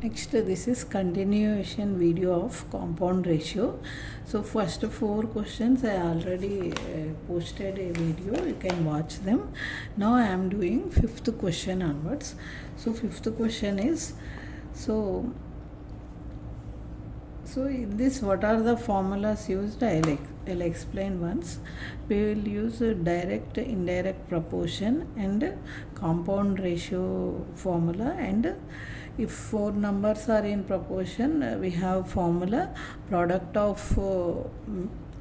Next, this is continuation video of compound ratio. So first 4 questions I already posted a video, you can watch them. Now I am doing 5th question onwards. So 5th question is, so in this, what are the formulas used? I'll explain once. We will use direct, indirect proportion and compound ratio formula, and if 4 numbers are in proportion, we have formula product of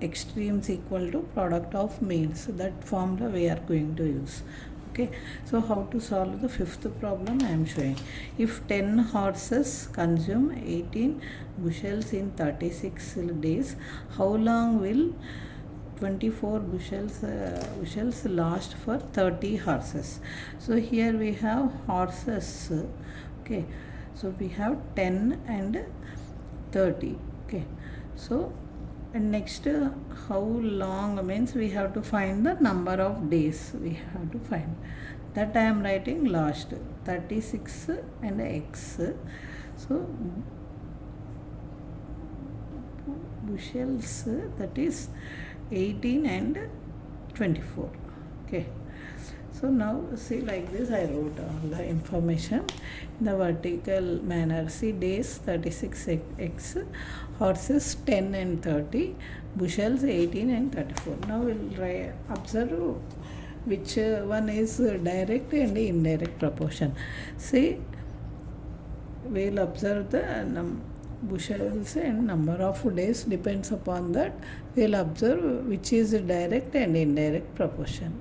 extremes equal to product of means. That formula we are going to use. Okay, so how to solve the 5th problem I am showing. If 10 horses consume 18 bushels in 36 days, how long will 24 bushels last for 30 horses? So here we have horses. Okay, so we have 10 and 30. Okay, so and next, how long means we have to find the number of days. We have to find that. I am writing last 36 and x. So bushels, that is 18 and 24. Okay, so now see, like this I wrote all the information in the vertical manner. See, days 36x, horses 10 and 30, bushels 18 and 34. Now we'll observe which one is direct and indirect proportion. See, we'll observe the bushels and number of days depends upon that. We'll observe which is direct and indirect proportion.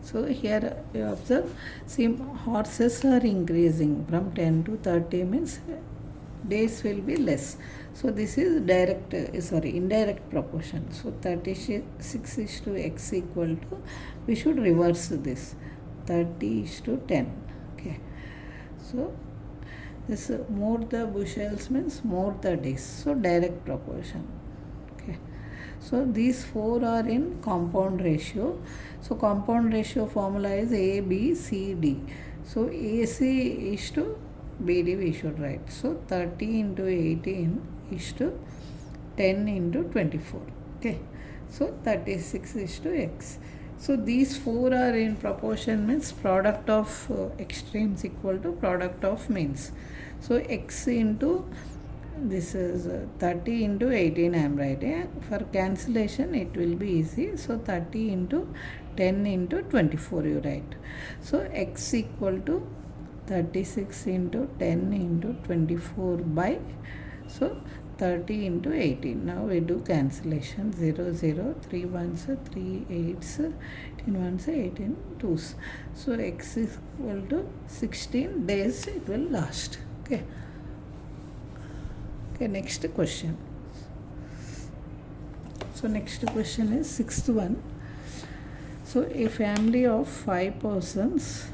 So here you observe, see, horses are increasing from 10 to 30 means days will be less. So this is indirect proportion. So 36 is to x equal to, we should reverse this, 30 is to 10. Okay, so this more the bushels means more the days. So direct proportion. Okay, so these 4 are in compound ratio. So compound ratio formula is A, B, C, D. So AC is to BD we should write. So 30 into 18 is to 10 into 24. Okay, so 36 is to x. So these 4 are in proportion means product of extremes equal to product of means. So x into, this is 30 into 18 I am writing. For cancellation it will be easy. So 30 into 10 into 24 you write. So x equal to 36 into 10 into 24 by, so 30 into 18. Now we do cancellation. 0, 0, 3 ones, 3 eights, 18 ones, 18 twos. So x is equal to 16 days it will last. Okay. Okay, next question. So next question is 6th one. So a family of 5 persons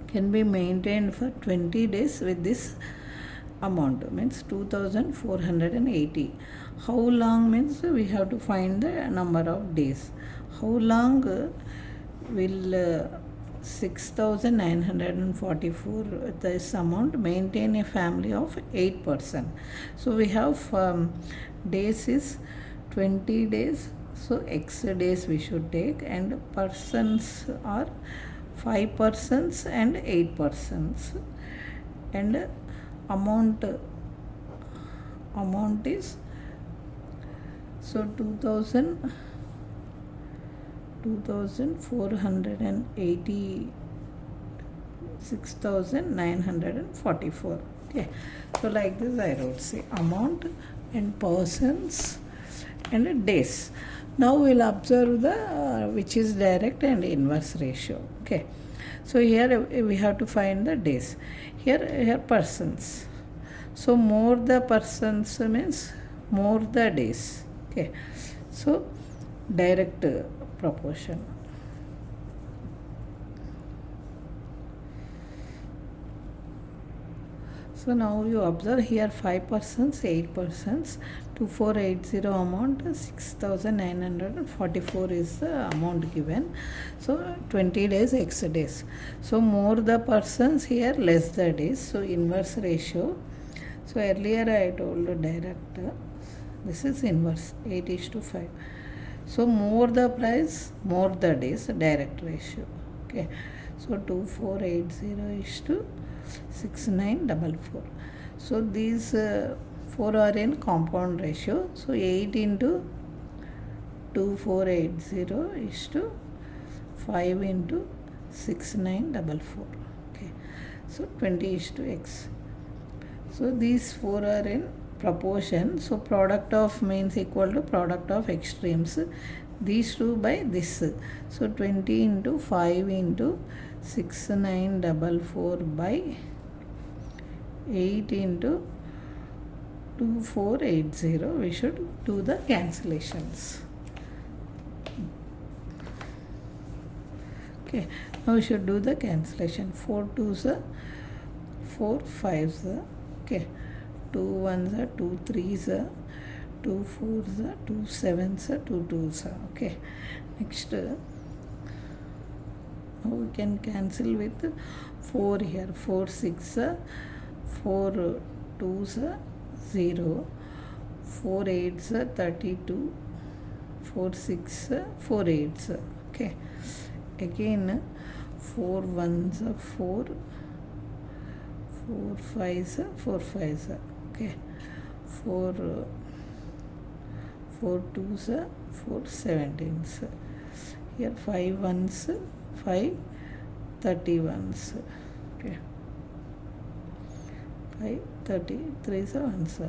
can be maintained for 20 days with this amount, means 2480. How long means we have to find the number of days. How long will 6944 this amount maintain a family of 8 persons? So we have days is 20 days, so x days we should take, and persons are 5 persons and 8 persons, and amount is, so 2480, 6944. Okay, so like this I wrote, say, amount and persons and days. Now we'll observe the which is direct and inverse ratio. Okay, so here we have to find the days. Here persons. So more the persons means more the days. Okay, so direct proportion. So now you observe here 5 persons, 8 persons, 2480 amount 6944 is the amount given. So 20 days X days. So more the persons here, less the days. So inverse ratio. So earlier I told direct, this is inverse 8:5. So more the price, more the days, direct ratio. Okay. So 2480 is to 6944. So these 4 are in compound ratio. So 8 into 2480 is to 5 into 6944. Okay. So 20 is to X. So these 4 are in proportion. So product of means equal to product of extremes. These two by this. So 20 into 5 into 6944 by 8 into 2480. We should do the cancellations. Okay, now we should do the cancellation. 4 2s are 4 5s are, okay, 2 1s are 2 3s are 2 4s are 2 7s are 2 2s are. Okay, next now we can cancel with 4 here. 4 6 are 4 2s are 0, 4 8s are 32, 4 6 are 4 8s are. Okay, again 4 1s are 4, 4 5s are 4 5s are. Okay, 4 2s are 4 17s. Here 5 1s, 5 31s. Okay, 5 33s are 1s.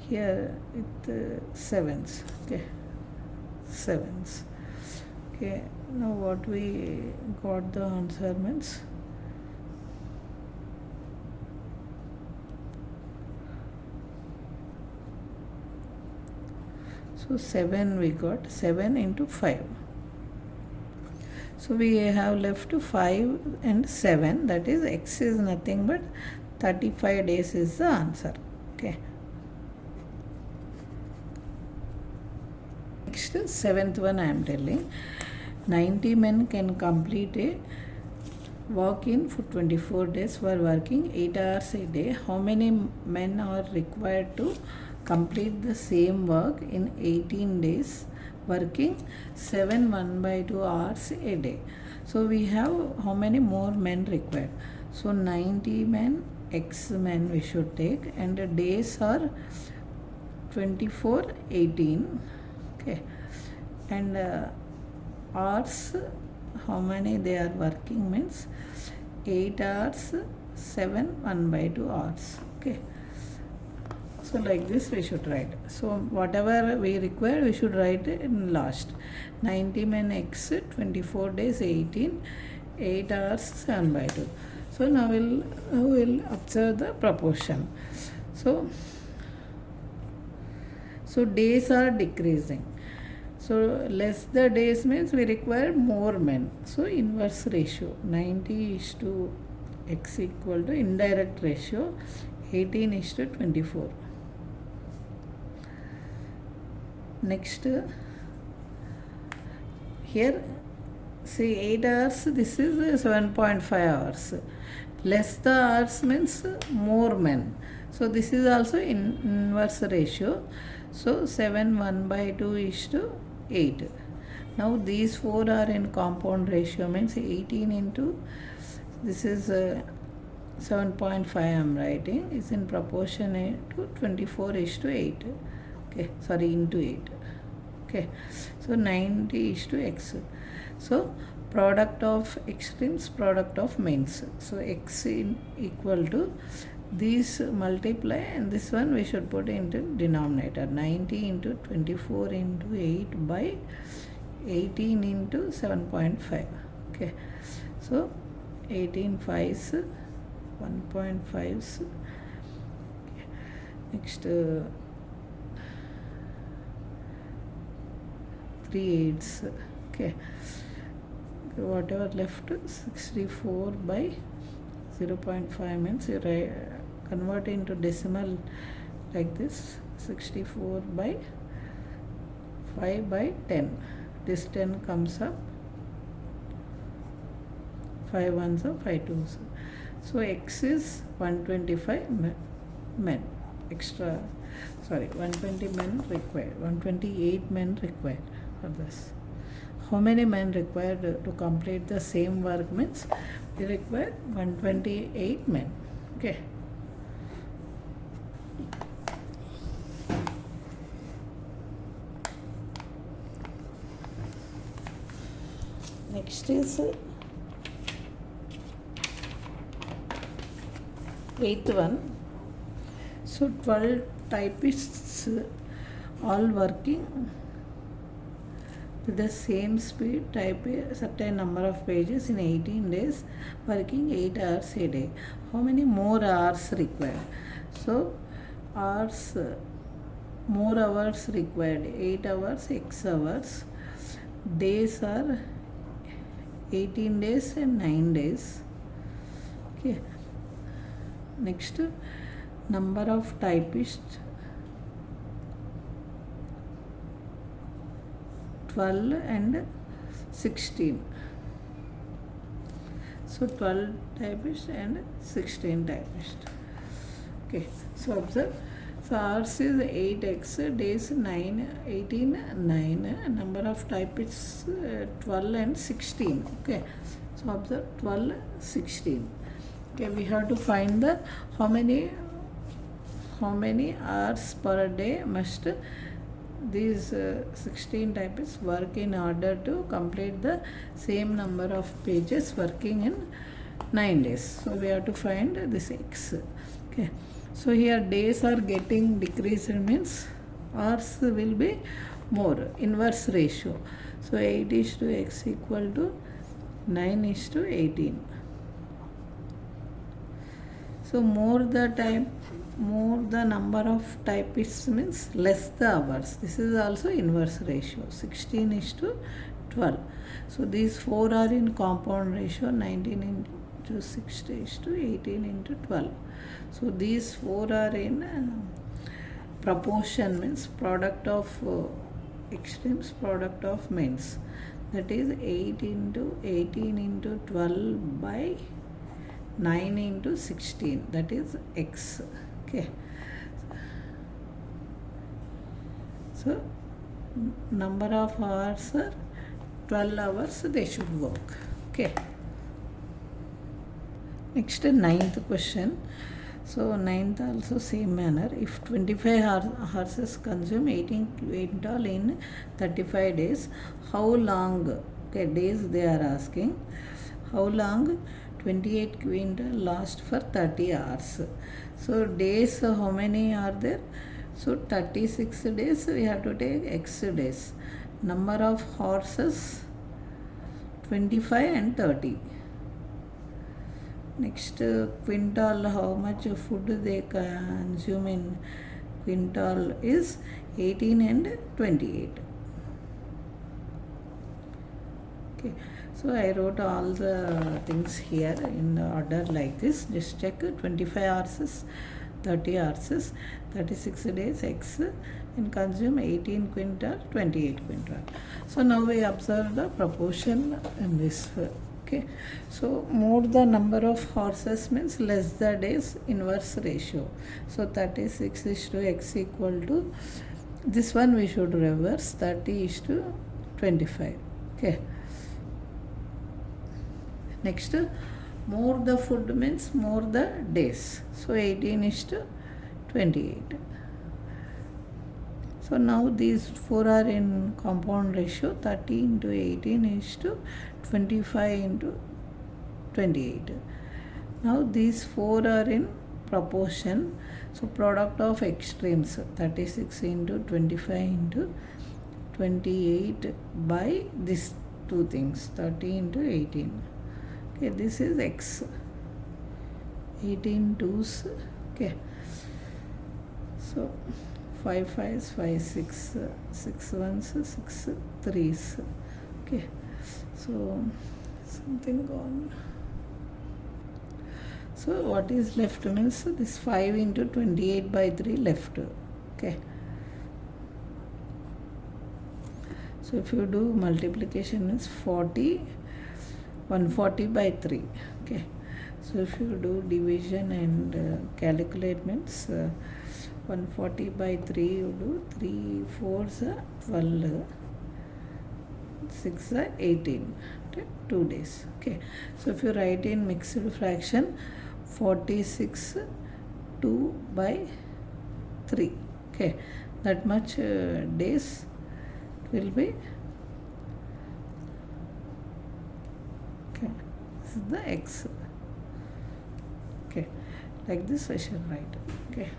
Here with 7s. Okay, 7s. Okay, now what we got the answer means so 7 we got 7 into 5. So we have left 5 and 7, that is X is nothing but 35 days is the answer. Okay. Next, 7th one I am telling. 90 men can complete a work in for 24 days for working 8 hours a day. How many men are required to complete the same work in 18 days working 7 1/2 hours a day? So we have how many more men required? So 90 men, X men we should take, and the days are 24 18. Okay, and hours, how many they are working means 8 hours 7 1/2 hours. Okay, so like this we should write. So whatever we require we should write in last. 90 men X 24 days 18, 8 hours 7/2. So now we'll observe the proportion. So days are decreasing. So less the days means we require more men. So inverse ratio 90 is to X equal to indirect ratio 18 is to 24. Next, here see 8 hours, this is 7.5 hours. Less the hours means more men. So this is also inverse ratio. So 7 1/2 is to 8. Now these 4 are in compound ratio means 18 into, this is 7.5 I am writing, is in proportion to 24 is to 8. Okay, sorry, into 8. Okay, so 90 is to X. So product of extremes, product of means. So X equal to these multiply, and this one we should put into denominator. 90 into 24 into 8 by 18 into 7.5. Okay, so 18 5s 1.5s. Okay. Next 3 8s. Okay, whatever left 64 by 0.5 means you convert into decimal like this. 64 by 5 by 10. This 10 comes up. 5 ones are 5 twos. So x is 125 men. 120 men required. 128 men required for this. How many men required to complete the same work means we require 128 men. Okay. Next is 8th one. So 12 typists all working with the same speed, type a certain number of pages in 18 days, working 8 hours a day. How many more hours required? So hours, more hours required. 8 hours, X hours. Days are 18 days and 9 days. Okay. Next, number of typists 12 and 16. So 12 typists and 16 typists. Okay, so observe. So hours is 8x, days 9, 18, 9, number of typists 12 and 16. Okay, so observe 12, 16. Okay, we have to find the how many hours per day must these 16 typists work in order to complete the same number of pages working in 9 days. So we have to find this x. Okay, so here days are getting decreased means hours will be more, inverse ratio. So 8 is to x equal to 9 is to 18. So more the number of typists means less the hours. This is also inverse ratio. 16 is to 12. So these 4 are in compound ratio. 19 into 60 is to 18 into 12. So these 4 are in proportion means product of extremes, product of means. That is 8 into 18 into 12 by 9 into 16, that is x. Okay, so number of hours are 12 hours they should work. Okay, next 9th question. So 9th also same manner. If 25 horses consume 18 quintal in 35 days, how long, okay, days they are asking, how long 28 quintal last for 30 hours. So days, how many are there? So 36 days we have to take x days. Number of horses 25 and 30. Next quintal, how much food they consume in quintal is 18 and 28. Okay, so I wrote all the things here in order like this. Just check 25 hours, 30 hours, 36 days x, and consume 18 quintal, 28 quintal. So now we observe the proportion in this. Okay, so more the number of horses means less the days, inverse ratio. So 36 is to x equal to, this one we should reverse, 30 is to 25. Okay, next more the food means more the days. So 18 is to 28. So now these 4 are in compound ratio. 30 into 18 is to 25 into 28. Now these 4 are in proportion. So product of extremes, 36 into 25 into 28 by these two things, 30 into 18. Okay, this is x. 18 twos. Okay, so 5 5s, 5 6, 6 1s, 6 3s. Okay, so something gone. So what is left means this 5 into 28 by 3 left. Okay. So if you do multiplication means 140 by 3. Okay. So if you do division and calculate means 140 by 3, you do 3 4s are 12, 6 are 18. Okay. 2 days. Okay. So if you write in mixed fraction 46 2 by 3. Okay. That much days will be. Okay. This is the x. Okay. Like this I shall write. Okay.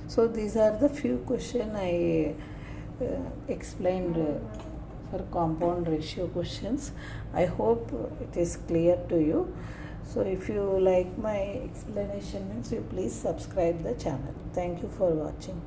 So these are the few questions I explained for compound ratio questions. I hope it is clear to you. So if you like my explanation, you please subscribe the channel. Thank you for watching.